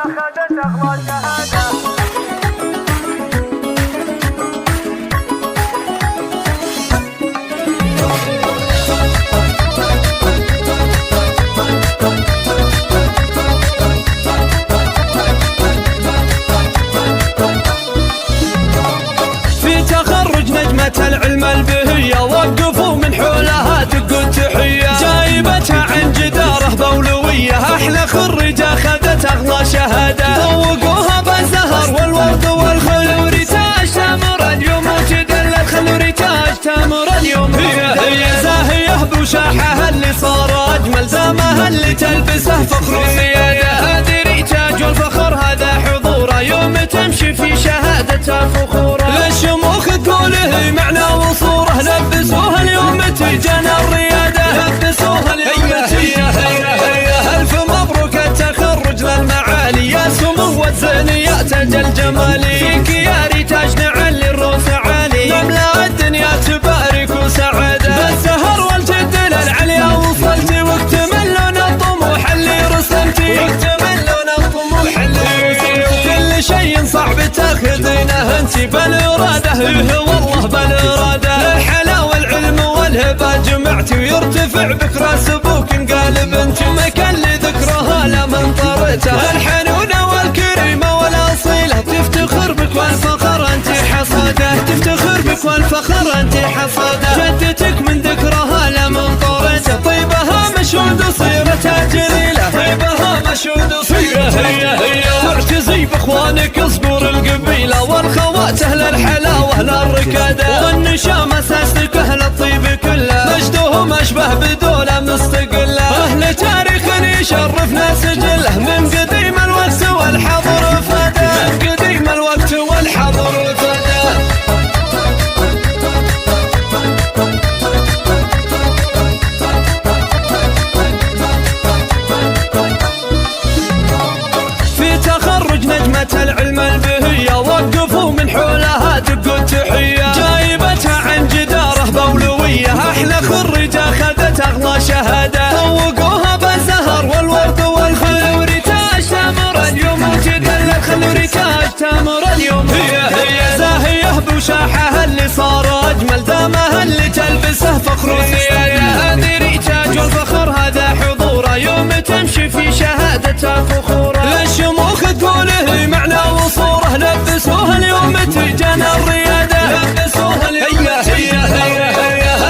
اخذت اغلى شهاده. في تخرج نجمة العلم البهية وقفوا من حولها دقوا التحية، جايبتها عن جدارة بولوية أحلى خريجة أخذت أغلى شهادة، ذوقوها بالزهر والورد والخلور تاج تامر اليوم وتدل الخلور تاج تامر اليوم. هي زاهية بوشاحها اللي صار أجمل، زامها اللي تلبسه فخر وسيادة، هذه ريتاج والفخر هذا حضوره، يوم تمشي في شهادتها فخوره، للشموخ تقوله معنى وصوره، لبسوها اليوم تيجانا الريادة، لبسوها اليوم تيجانا. ألف مبروك التخرج للمعالي، يا سمو الزينية تاج الجمالي، فيك يا ريتاج نعلي الروس عالي، نملا الدنيا تبارك وسعادة، بالسهر والجد للعليا وصلتي، واكتملون الطموح اللي رسمتي، واكتملون الطموح اللي رسمتي، وكل شيء صعب تاخذينه انتي بالإرادة، والله بالإرادة، للحلا والعلم والهبة جمعتي، ويرتفع بكرة سبوك انقالب انتي، مكان لذكرها لمن طرتها، الحنونة والكريمة والأصيلة، تفتخر بك والفخر انتي حصادة، تفتخر بك والفخر انتي حصادة، جدتك من ذكرها لمن طرتها، طيبها مشهود وصيرتها جليلة، طيبها مشهود وصيرتها هي واعتزي باخوانك اصبر القبيلة، والخوات اهل الحلا واهل الركادة، والنشام اساسك اهل الطيب كله، مجدهم اشبه بدولة مستقلة، اهل تاريخ يشرفنا سجله، من قديم الوقت والحضر فدا، من قديم الوقت والحضر فدا. في تخرج نجمة العلم البهية وقفوا من حولها دقوا التحية، جايبتها عن جدارة بولوية أحلى خريجة أخذت أغلى شهادة، ذوقوها بالزهر والورد والخلور تاج تامر اليوم وتدل الخلور تاج تامر اليوم. هي زاهية بوشاحها اللي صار أجمل، دامها اللي تلبسه فخر وسيادة، هذه ريتاج والفخر هذا حضوره، يوم تمشي في شهادتها فخوره، للشموخ تقوله معنى وصوره، لبسوها اليوم تيجانا الريادة، لبسوها اليوم تيجانا.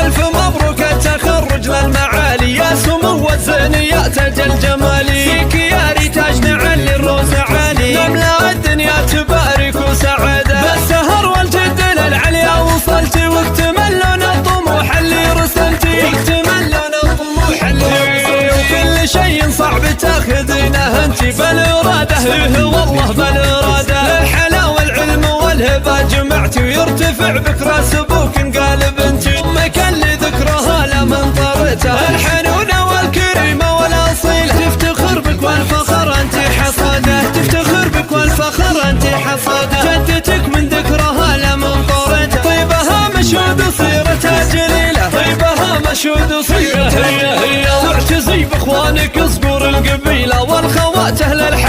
ألف مبروك التخرج للمعالي، يا سمو الزينية تاج الجمالي، فيك يا ريتاج نعلي الروس عالي، نملا الدنيا تبارك وسعادة، بالسهر والجد للعليا وصلتي، واكتملون الطموح اللي رسمتي، واكتملون الطموح اللي رسمتي، وكل شيء صعب تاخذينه انتي بالإرادة، والله بالإرادة، للحلا والعلم والهبة جمعتي، ويرتفع بكرة سبوك انقالب انتي، مكان لذكرها لمن طرتها، الحنونة والكريمة والأصيلة، تفتخر بك والفخر انتي حصادة، تفتخر بك والفخر انتي حصادة، جدتك من ذكرها لمن طرتها، طيبها مشهود وصيرتها جليلة، طيبها مشهود وصيرتها هي واعتزي باخوانك اصبر القبيلة، والخوات اهل الحلا